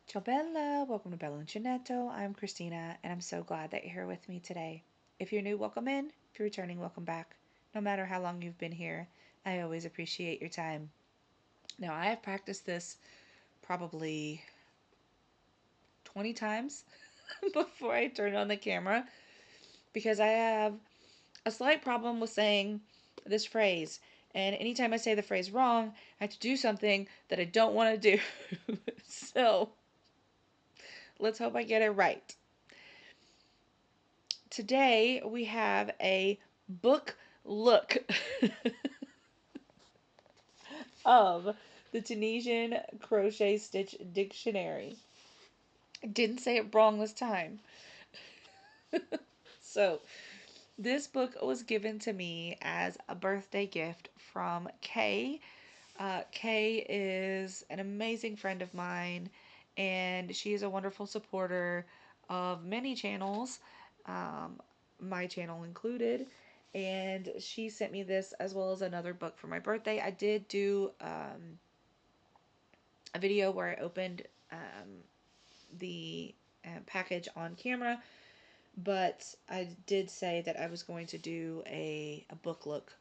Ciao Bella, welcome to Bella Uncinetto. I'm Christina, and I'm so glad that you're here with me today. If you're new, welcome in. If you're returning, welcome back. No matter how long you've been here, I always appreciate your time. Now, I have practiced this probably 20 times before I turn on the camera because I have a slight problem with saying this phrase. And anytime I say the phrase wrong, I have to do something that I don't want to do. So, let's hope I get it right. Today we have a book look of the Tunisian Crochet Stitch Dictionary. I didn't say it wrong this time. So, this book was given to me as a birthday gift from Kay. Kay is an amazing friend of mine, and she is a wonderful supporter of many channels, um, my channel included. And she sent me this as well as another book for my birthday. I did do a video where I opened the package on camera, but I did say that I was going to do a book look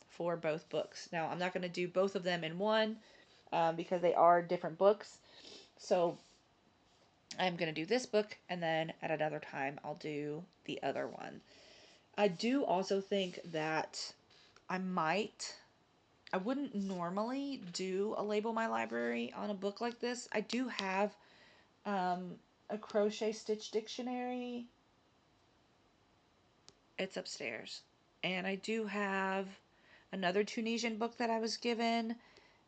for both books. Now, I'm not going to do both of them in one because they are different books. So I'm going to do this book, and then at another time, I'll do the other one. I do also think that I might. I wouldn't normally do a label my library on a book like this. I do have a crochet stitch dictionary. It's upstairs. And I do have another Tunisian book that I was given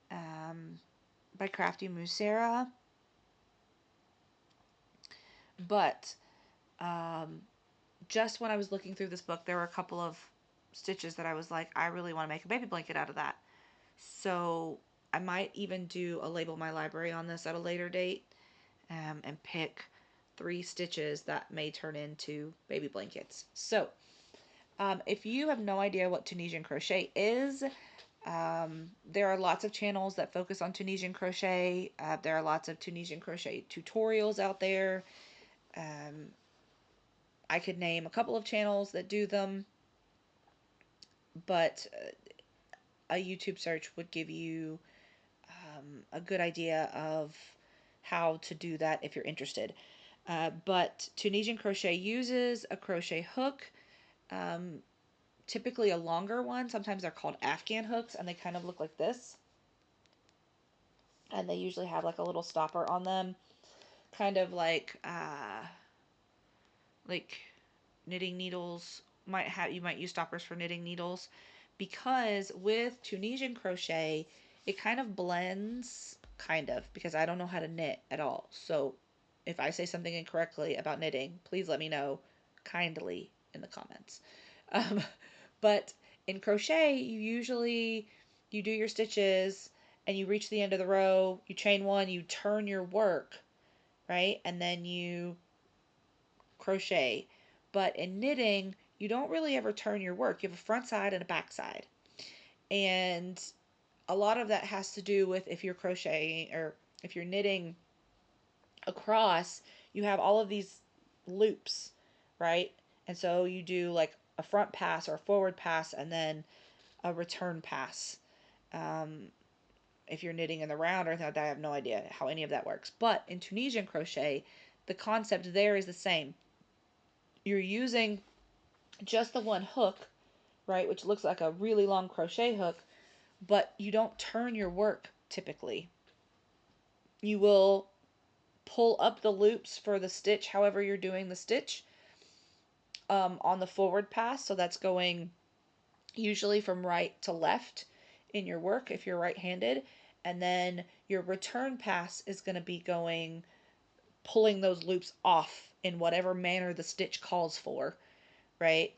by Crafty Musera. But um, just when I was looking through this book, there were a couple of stitches that I was like, I really want to make a baby blanket out of that. So I might even do a label my library on this at a later date and pick 3 stitches that may turn into baby blankets. So if you have no idea what Tunisian crochet is, there are lots of channels that focus on Tunisian crochet. There are lots of Tunisian crochet tutorials out there. Um, I could name a couple of channels that do them, but a YouTube search would give you a good idea of how to do that if you're interested. But Tunisian crochet uses a crochet hook, um, typically a longer one. Sometimes they're called Afghan hooks, and they kind of look like this. And they usually have like a little stopper on them, kind of like knitting needles might have. You might use stoppers for knitting needles, because with Tunisian crochet, it kind of blends, kind of, because I don't know how to knit at all. So if I say something incorrectly about knitting, please let me know kindly in the comments. Um, but in crochet, you do your stitches and you reach the end of the row, you chain one, you turn your work, right? And then you crochet. But in knitting, you don't really ever turn your work. You have a front side and a back side. And a lot of that has to do with if you're crocheting or if you're knitting across, you have all of these loops, right? And so you do like a front pass or a forward pass and then a return pass. Um, if you're knitting in the round or anything like that, I have no idea how any of that works. But in Tunisian crochet, the concept there is the same. You're using just the one hook, right, which looks like a really long crochet hook, but you don't turn your work typically. You will pull up the loops for the stitch however you're doing the stitch on the forward pass. So that's going usually from right to left in your work if you're right-handed. And then your return pass is going to be going, pulling those loops off in whatever manner the stitch calls for, right?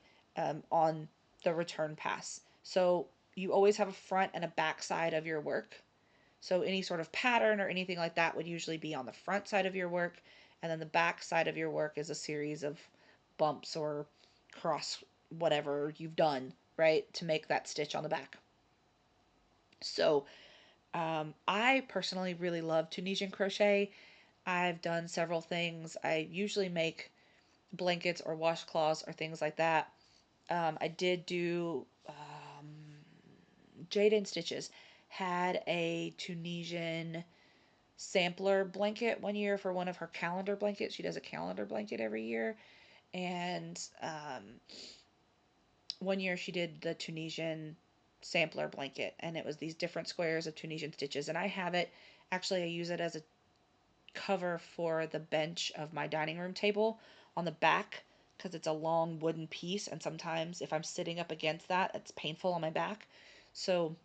On the return pass. So you always have a front and a back side of your work. So any sort of pattern or anything like that would usually be on the front side of your work, and then the back side of your work is a series of bumps or cross whatever you've done, right, to make that stitch on the back. So I personally really love Tunisian crochet. I've done several things. I usually make blankets or washcloths or things like that. I did do Jade Stitches had a Tunisian sampler blanket one year for one of her calendar blankets. She does a calendar blanket every year. And one year she did the Tunisian sampler blanket, and it was these different squares of Tunisian stitches. And I have it, actually, I use it as a cover for the bench of my dining room table on the back because it's a long wooden piece. And sometimes if I'm sitting up against that, it's painful on my back. So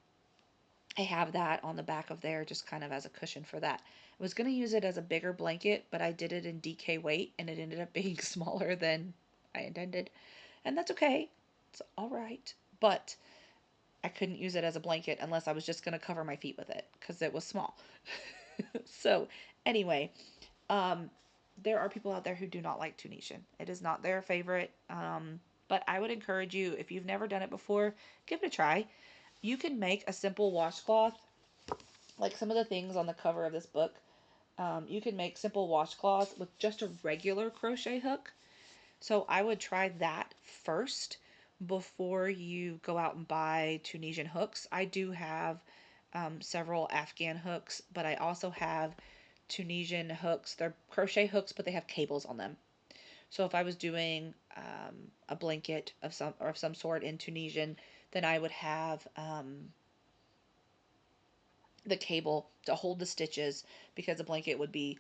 I have that on the back of there just kind of as a cushion for that. I was going to use it as a bigger blanket, but I did it in DK weight and it ended up being smaller than I intended. And that's okay. It's all right. But I couldn't use it as a blanket unless I was just going to cover my feet with it because it was small. So, anyway, um, there are people out there who do not like Tunisian. It is not their favorite. But I would encourage you, if you've never done it before, give it a try. You can make a simple washcloth, like some of the things on the cover of this book. You can make simple washcloths with just a regular crochet hook. So I would try that first before you go out and buy Tunisian hooks. I do have several Afghan hooks, but I also have Tunisian hooks. They're crochet hooks, but they have cables on them. So if I was doing a blanket of some sort in Tunisian, then I would have the cable to hold the stitches because the blanket would be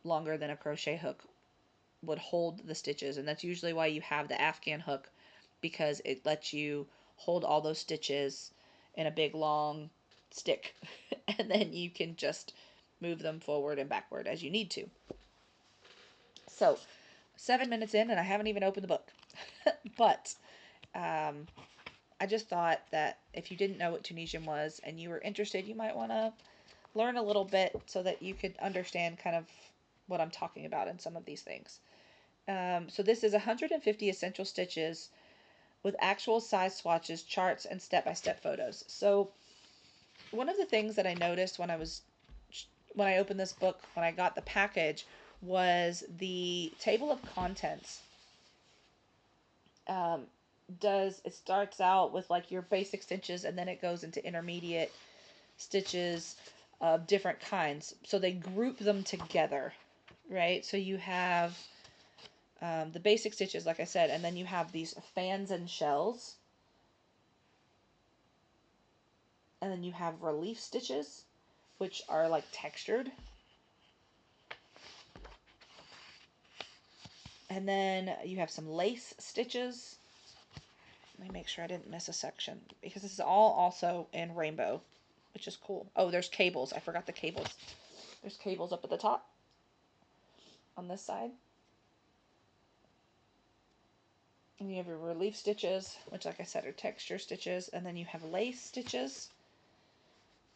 longer than a crochet hook would hold the stitches. And that's usually why you have the Afghan hook, because it lets you hold all those stitches in a big long stick and then you can just move them forward and backward as you need to. So 7 minutes in and I haven't even opened the book. But um, I just thought that if you didn't know what Tunisian was and you were interested, you might want to learn a little bit so that you could understand kind of what I'm talking about in some of these things. So this is 150 essential stitches with actual size swatches, charts, and step-by-step photos. So one of the things that I noticed when I opened this book, when I got the package, was the table of contents. Um, it starts out with like your basic stitches and then it goes into intermediate stitches of different kinds. So they group them together, right? So you have the basic stitches, like I said, and then you have these fans and shells. And then you have relief stitches, which are like textured. And then you have some lace stitches. Let me make sure I didn't miss a section because this is all also in rainbow, which is cool. Oh, there's cables. I forgot the cables. There's cables up at the top on this side. And you have your relief stitches, which like I said are texture stitches. And then you have lace stitches,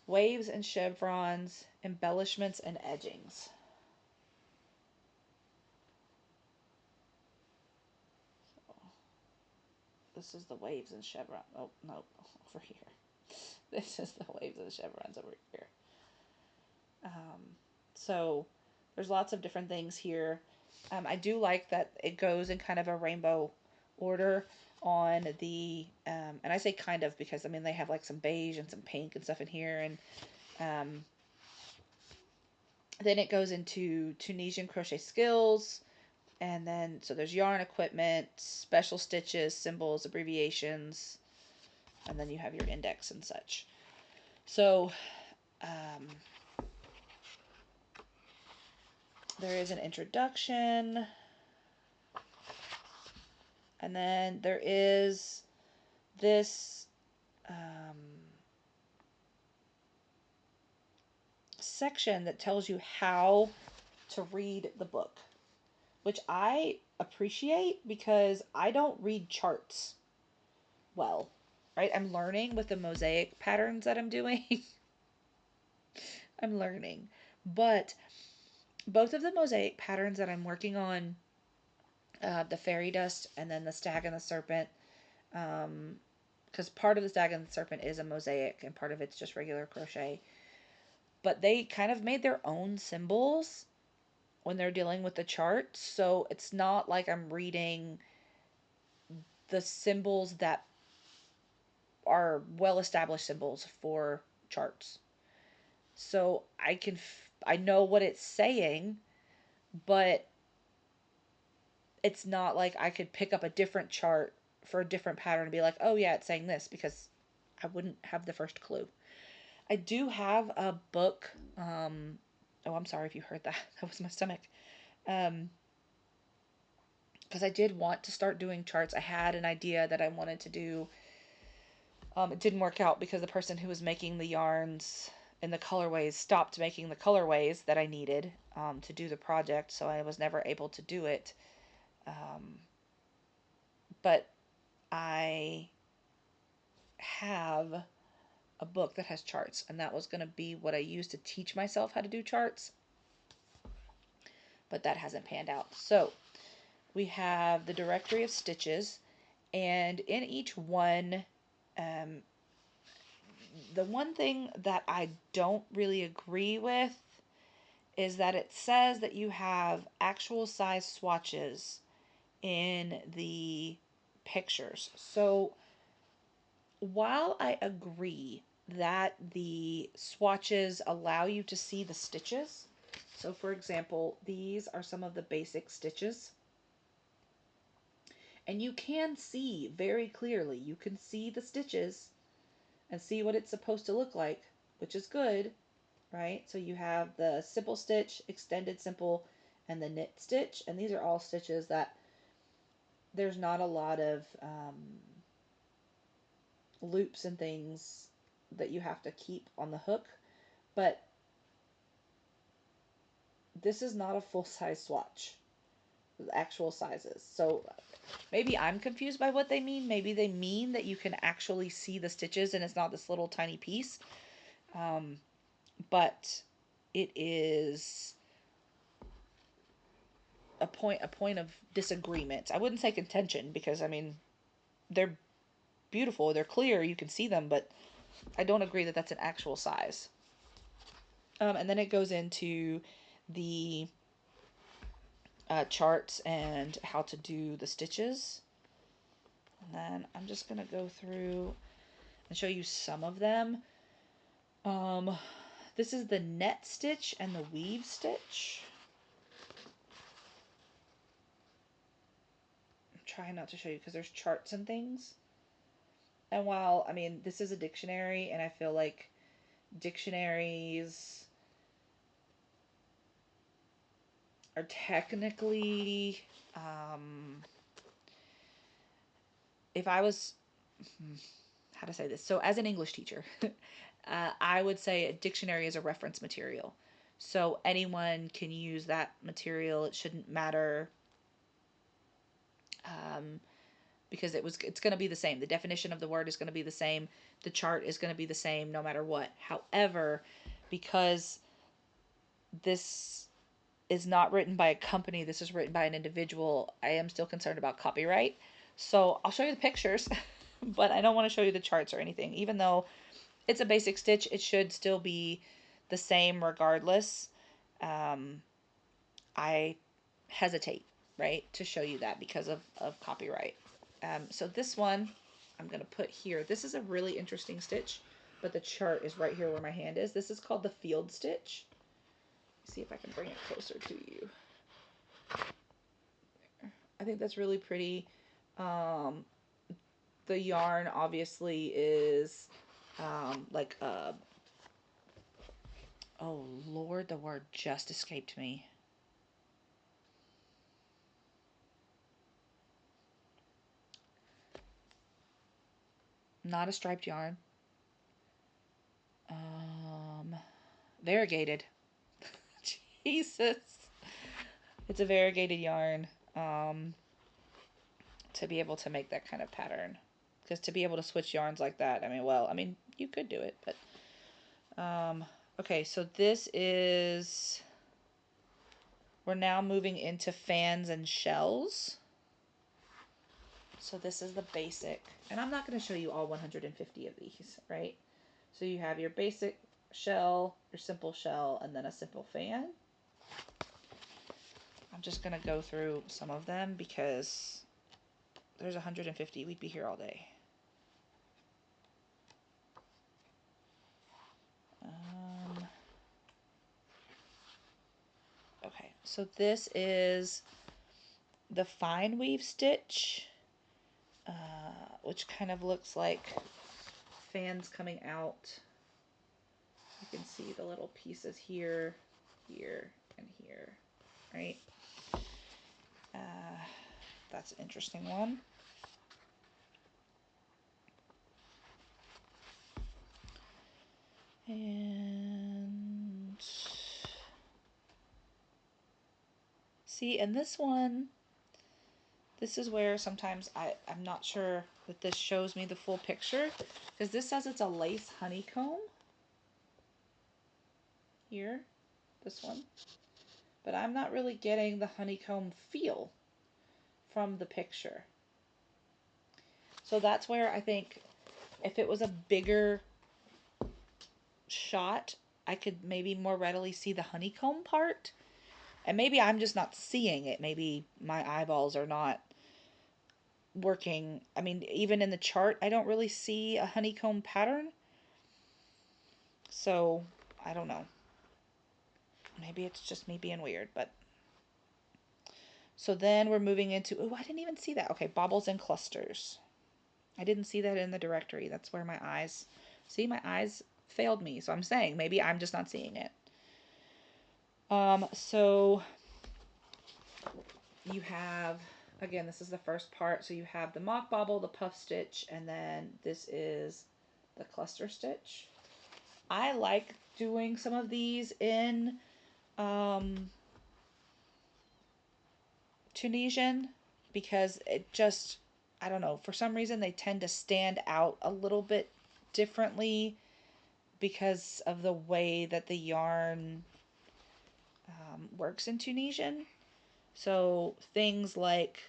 waves and chevrons, embellishments and edgings. So this is the waves and chevrons. Oh, no, over here. This is the waves and chevrons over here. So there's lots of different things here. I do like that it goes in kind of a rainbow order on and I say kind of because I mean they have like some beige and some pink and stuff in here, and then it goes into Tunisian crochet skills, and then so there's yarn equipment, special stitches, symbols, abbreviations, and then you have your index and such. So there is an introduction. And then there is this section that tells you how to read the book, which I appreciate because I don't read charts well, right? I'm learning with the mosaic patterns that I'm doing. I'm learning. But both of the mosaic patterns that I'm working on, the fairy dust and then the stag and the serpent, because part of the stag and the serpent is a mosaic and part of it's just regular crochet. But they kind of made their own symbols when they're dealing with the charts. So it's not like I'm reading the symbols that are well established symbols for charts. So I know what it's saying, but it's not like I could pick up a different chart for a different pattern and be like, oh yeah, it's saying this, because I wouldn't have the first clue. I do have a book. Oh, I'm sorry if you heard that. That was my stomach. Um, because I did want to start doing charts. I had an idea that I wanted to do. It didn't work out because the person who was making the yarns and the colorways stopped making the colorways that I needed to do the project, so I was never able to do it. Um, but I have a book that has charts, and that was going to be what I used to teach myself how to do charts, but that hasn't panned out. So we have the directory of stitches, and in each one, um, the one thing that I don't really agree with is that it says that you have actual size swatches in the pictures. So while I agree that the swatches allow you to see the stitches, so for example, these are some of the basic stitches, and you can see very clearly, you can see the stitches and see what it's supposed to look like, which is good, right? So you have the simple stitch, extended simple, and the knit stitch, and these are all stitches that there's not a lot of loops and things that you have to keep on the hook, but this is not a full size swatch, the actual sizes. So maybe I'm confused by what they mean. Maybe they mean that you can actually see the stitches and it's not this little tiny piece. But it is a point of disagreement. I wouldn't say contention, because I mean they're beautiful, they're clear, you can see them, but I don't agree that that's an actual size. And then it goes into the charts and how to do the stitches. And then I'm just going to go through and show you some of them. This is the net stitch and the weave stitch. I'm trying not to show you because there's charts and things. And while, I mean, this is a dictionary, and I feel like dictionaries are technically, if I was, how to say this? So, as an English teacher, I would say a dictionary is a reference material. So, anyone can use that material. It shouldn't matter, um, because it's going to be the same. The definition of the word is going to be the same. The chart is going to be the same no matter what. However, because this is not written by a company, this is written by an individual, I am still concerned about copyright. So I'll show you the pictures, but I don't want to show you the charts or anything. Even though it's a basic stitch, it should still be the same regardless. I hesitate, right, to show you that because of copyright. So this one I'm going to put here. This is a really interesting stitch, but the chart is right here where my hand is. This is called the field stitch. See if I can bring it closer to you. I think that's really pretty. Um, the yarn obviously is like a, oh Lord, the word just escaped me. Not a striped yarn. Variegated. Jesus. It's a variegated yarn. To be able to make that kind of pattern. Because to be able to switch yarns like that, I mean, well, I mean, you could do it, but okay, so this is, we're now moving into fans and shells. So this is the basic, and I'm not going to show you all 150 of these, right? So you have your basic shell, your simple shell, and then a simple fan. I'm just going to go through some of them because there's 150. We'd be here all day. Okay, so this is the fine weave stitch, which kind of looks like fans coming out. You can see the little pieces here, here, and here, right? That's an interesting one. And see, and this one, this is where sometimes I'm not sure that this shows me the full picture, because this says it's a lace honeycomb here, this one, but I'm not really getting the honeycomb feel from the picture. So that's where I think if it was a bigger shot, I could maybe more readily see the honeycomb part. And maybe I'm just not seeing it. Maybe my eyeballs are not working. I mean, even in the chart, I don't really see a honeycomb pattern. So, I don't know. Maybe it's just me being weird, but. So then we're moving into, oh, I didn't even see that. Okay, baubles and clusters. I didn't see that in the directory. That's where my eyes, see, my eyes failed me. So I'm saying maybe I'm just not seeing it. So you have, again, this is the first part. So you have the mock bauble, the puff stitch, and then this is the cluster stitch. I like doing some of these in Tunisian because it just, I don't know, for some reason they tend to stand out a little bit differently because of the way that the yarn works in Tunisian. So things like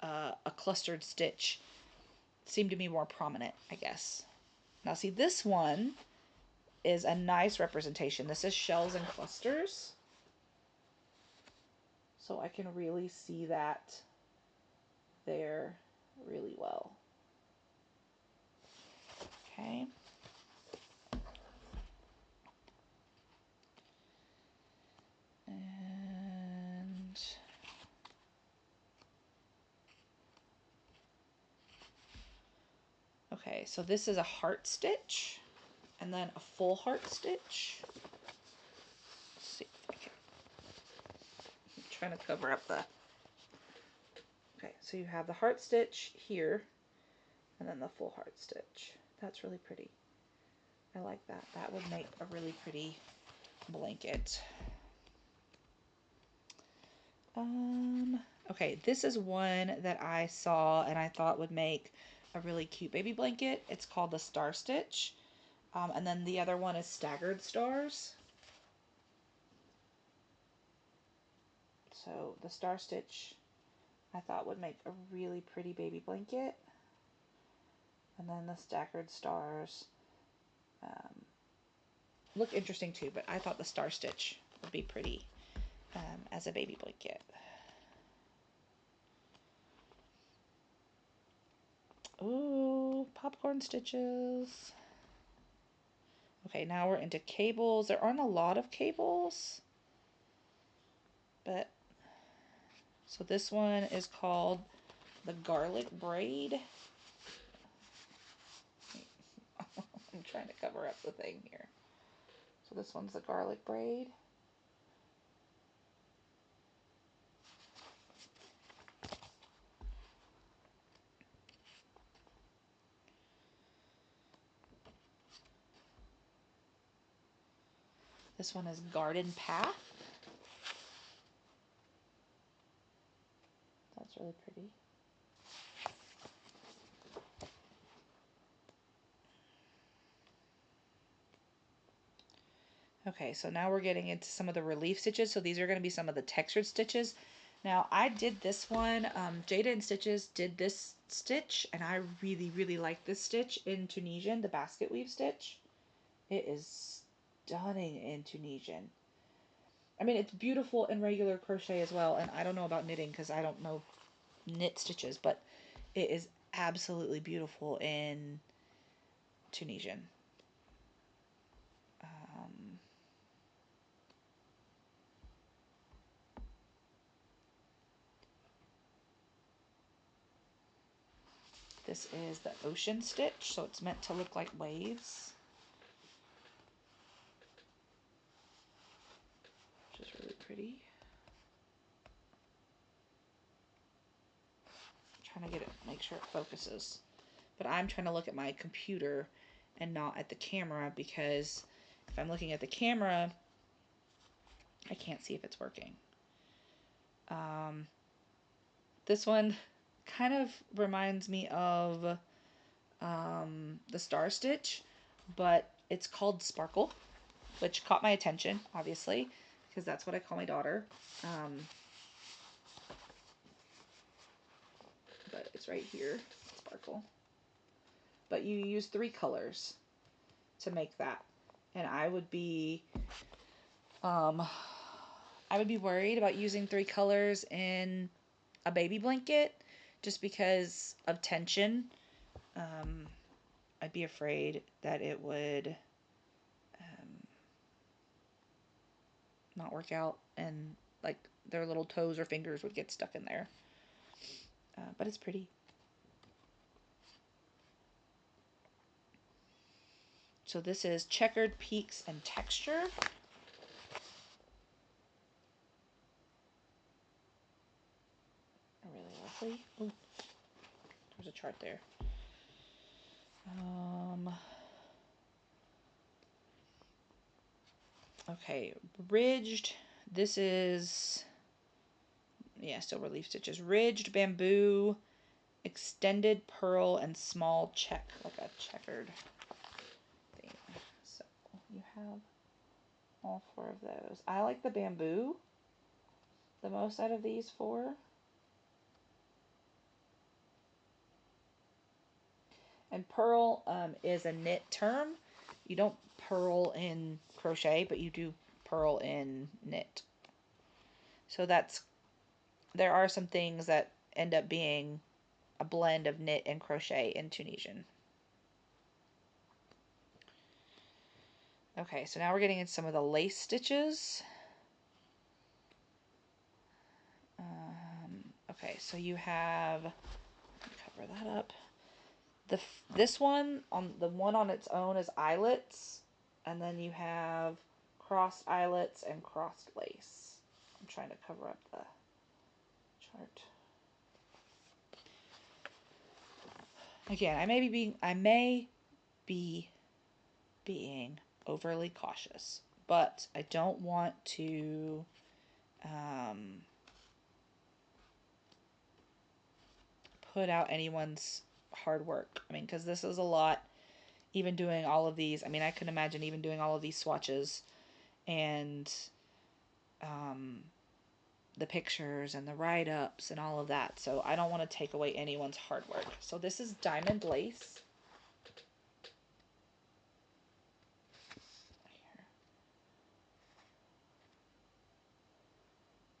a clustered stitch seem to be more prominent, I guess. Now see, this one is a nice representation. This is shells and clusters. So I can really see that there really well. Okay. And okay, so this is a heart stitch and then a full heart stitch. Let's see if I can. I'm trying to cover up the. Okay, so you have the heart stitch here and then the full heart stitch. That's really pretty. I like that. That would make a really pretty blanket. Okay, this is one that I saw and I thought would make a really cute baby blanket. It's called the Star Stitch. And then the other one is Staggered Stars. So the Star Stitch I thought would make a really pretty baby blanket. And then the Staggered Stars look interesting too, but I thought the Star Stitch would be pretty as a baby blanket. Ooh, popcorn stitches. Okay, now we're into cables. There aren't a lot of cables, but so this one is called the garlic braid. I'm trying to cover up the thing here. So this one's the garlic braid. This one is Garden Path. That's really pretty. Okay, so now we're getting into some of the relief stitches. So these are going to be some of the textured stitches. Now I did this one, Jada and Stitches did this stitch, and I really, really like this stitch in Tunisian, the basket weave stitch. It is stunning in Tunisian. I mean, it's beautiful in regular crochet as well. And I don't know about knitting because I don't know knit stitches, but it is absolutely beautiful in Tunisian. Um, this is the ocean stitch, so it's meant to look like waves, which is really pretty. I'm trying to get it, make sure it focuses. But I'm trying to look at my computer and not at the camera, because if I'm looking at the camera, I can't see if it's working. This one kind of reminds me of the Star Stitch, but it's called Sparkle, which caught my attention, obviously, because that's what I call my daughter. But it's right here, Sparkle. But you use 3 colors to make that, and I would be worried about using 3 colors in a baby blanket just because of tension. I'd be afraid that it would not work out, and like their little toes or fingers would get stuck in there. But it's pretty. So this is Checkered Peaks and Texture. Really lovely. Ooh, there's a chart there. Okay, ridged. This is, yeah, still relief stitches. Ridged bamboo, extended purl, and small check, like a checkered thing. So you have all 4 of those. I like the bamboo the most out of these 4. And purl is a knit term. You don't purl in crochet, but you do purl in knit. So there are some things that end up being a blend of knit and crochet in Tunisian. Okay, so now we're getting into some of the lace stitches. Okay, so you have, cover that up. This one, on the one on its own, is eyelets, and then you have crossed eyelets and crossed lace. I'm trying to cover up the chart. Again, I may be being overly cautious, but I don't want to put out anyone's hard work. I mean, because this is a lot. Even doing all of these, I mean, I can imagine even doing all of these swatches and the pictures and the write-ups and all of that. So I don't want to take away anyone's hard work. So this is diamond lace. Here.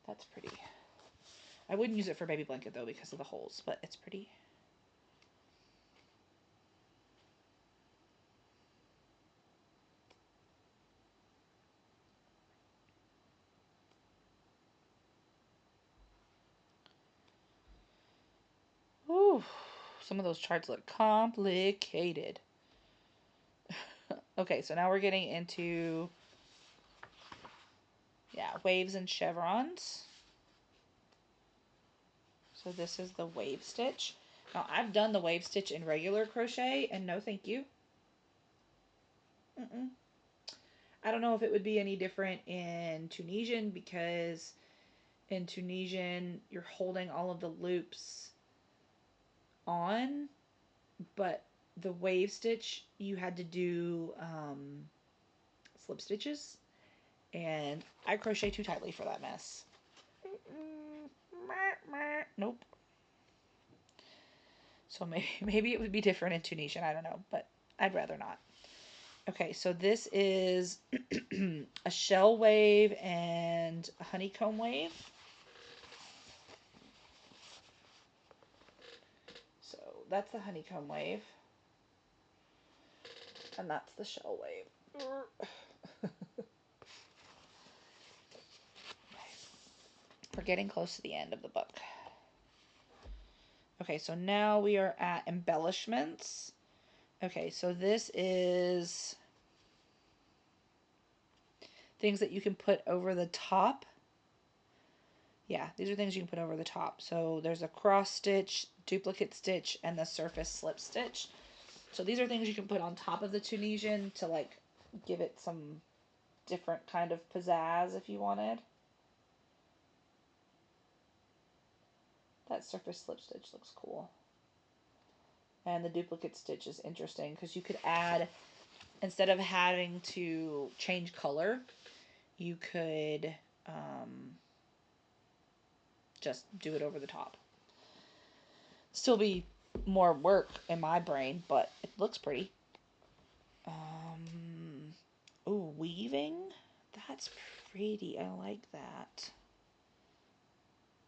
That's pretty. I wouldn't use it for baby blanket though because of the holes, but it's pretty. Ooh, some of those charts look complicated. Okay, so now we're getting into, yeah, waves and chevrons. So this is the wave stitch. Now I've done the wave stitch in regular crochet, and no thank you. I don't know if it would be any different in Tunisian, because in Tunisian you're holding all of the loops on, but the wave stitch you had to do slip stitches, and I crochet too tightly for that mess. Nope. So maybe it would be different in Tunisian. I don't know, but I'd rather not. Okay, so this is a shell wave and a honeycomb wave. So that's the honeycomb wave. And that's the shell wave. We're getting close to the end of the book. Okay, so now we are at embellishments. Okay, so this is things that you can put over the top. Yeah, these are things you can put over the top. So there's a cross stitch, duplicate stitch, and the surface slip stitch. So these are things you can put on top of the Tunisian to like give it some different kind of pizzazz if you wanted. That surface slip stitch looks cool. And the duplicate stitch is interesting because you could add, instead of having to change color, you could just do it over the top. Still be more work in my brain, but it looks pretty. Ooh, weaving? That's pretty. I like that.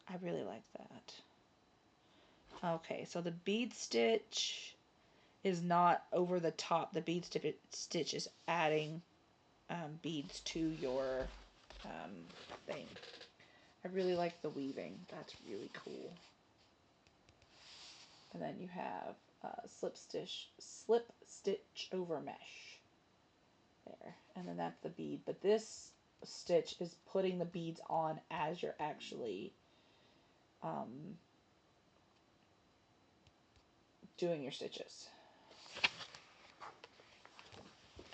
I really like that. Okay, so the bead stitch is not over the top. The bead stitch is adding beads to your thing. I really like the weaving. That's really cool. And then you have slip stitch over mesh. There. And then that's the bead. But this stitch is putting the beads on as you're actually doing your stitches.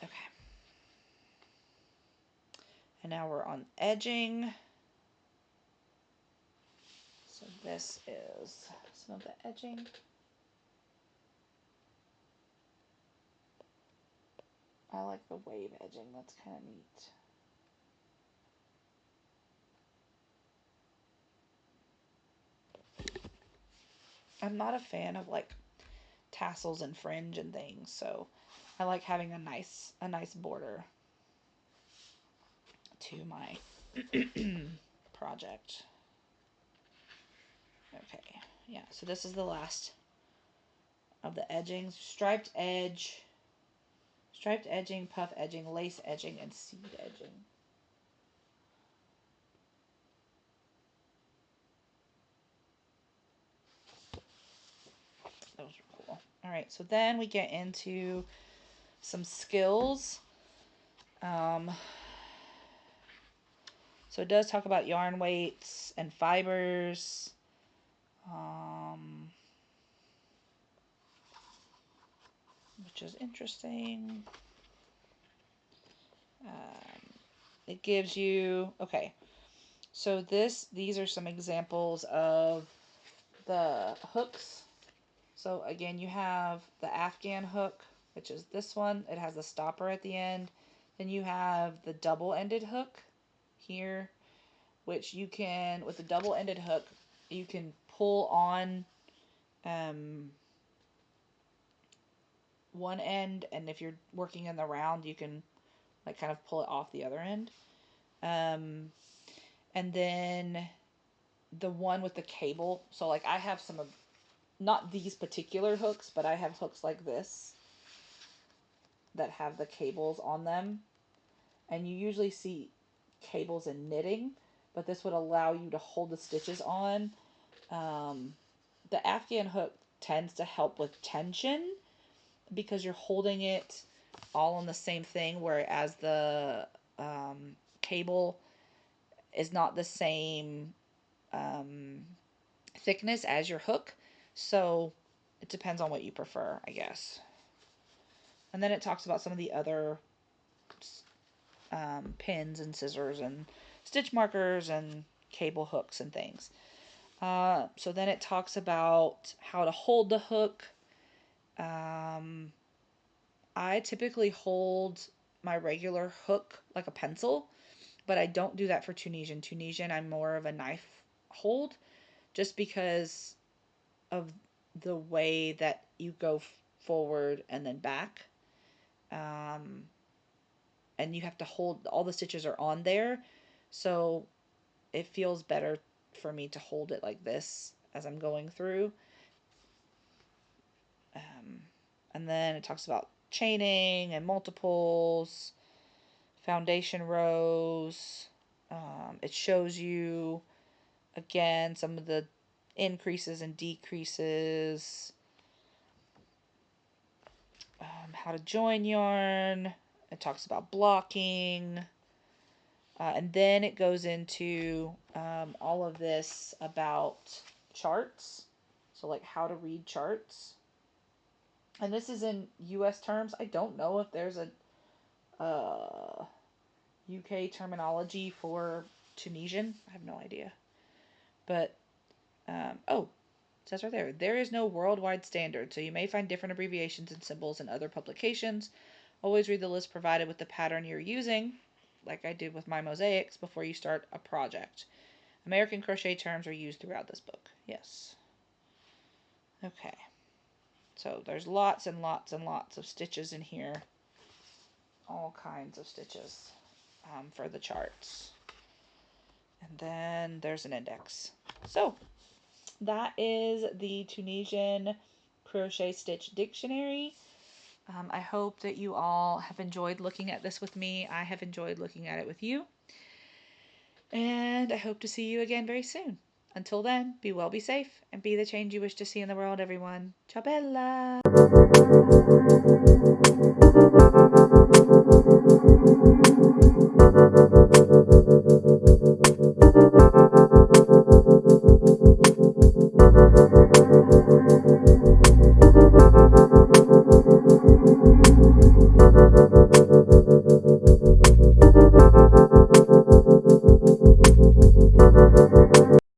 Okay. And now we're on edging. So this is some of the edging. I like the wave edging. That's kind of neat. I'm not a fan of like tassels and fringe and things, so I like having a nice border to my project. Okay, yeah, so this is the last of the edgings. Striped edging, puff edging, lace edging, and seed edging. Those are cool. All right, so then we get into some skills. So it does talk about yarn weights and fibers. Which is interesting. It gives you, okay, so these are some examples of the hooks. So again, you have the Afghan hook, which is this one. It has a stopper at the end. Then you have the double-ended hook here, which you can, with the double-ended hook, you can pull on one end, and if you're working in the round, you can like kind of pull it off the other end. And then the one with the cable. So like I have some of, not these particular hooks, but I have hooks like this that have the cables on them. And you usually see cables in knitting, but this would allow you to hold the stitches on. The Afghan hook tends to help with tension because you're holding it all on the same thing, whereas the cable is not the same thickness as your hook. So it depends on what you prefer, I guess. And then it talks about some of the other pins and scissors and stitch markers and cable hooks and things. So then it talks about how to hold the hook. I typically hold my regular hook like a pencil, but I don't do that for Tunisian. Tunisian, I'm more of a knife hold just because of the way that you go forward and then back. and you have to hold, all the stitches are on there. So it feels better for me to hold it like this as I'm going through. And then it talks about chaining and multiples, foundation rows. It shows you, again, some of the increases and decreases, how to join yarn. It talks about blocking. And then it goes into all of this about charts. So, like how to read charts. And this is in US terms. I don't know if there's a UK terminology for Tunisian. I have no idea. But, oh, it says right there, there is no worldwide standard, so you may find different abbreviations and symbols in other publications. Always read the list provided with the pattern you're using, like I did with my mosaics, before you start a project. American crochet terms are used throughout this book. Yes. Okay. So there's lots and lots and lots of stitches in here. All kinds of stitches for the charts. And then there's an index. So that is the Tunisian Crochet Stitch Dictionary. I hope that you all have enjoyed looking at this with me. I have enjoyed looking at it with you. And I hope to see you again very soon. Until then, be well, be safe, and be the change you wish to see in the world, everyone. Ciao bella!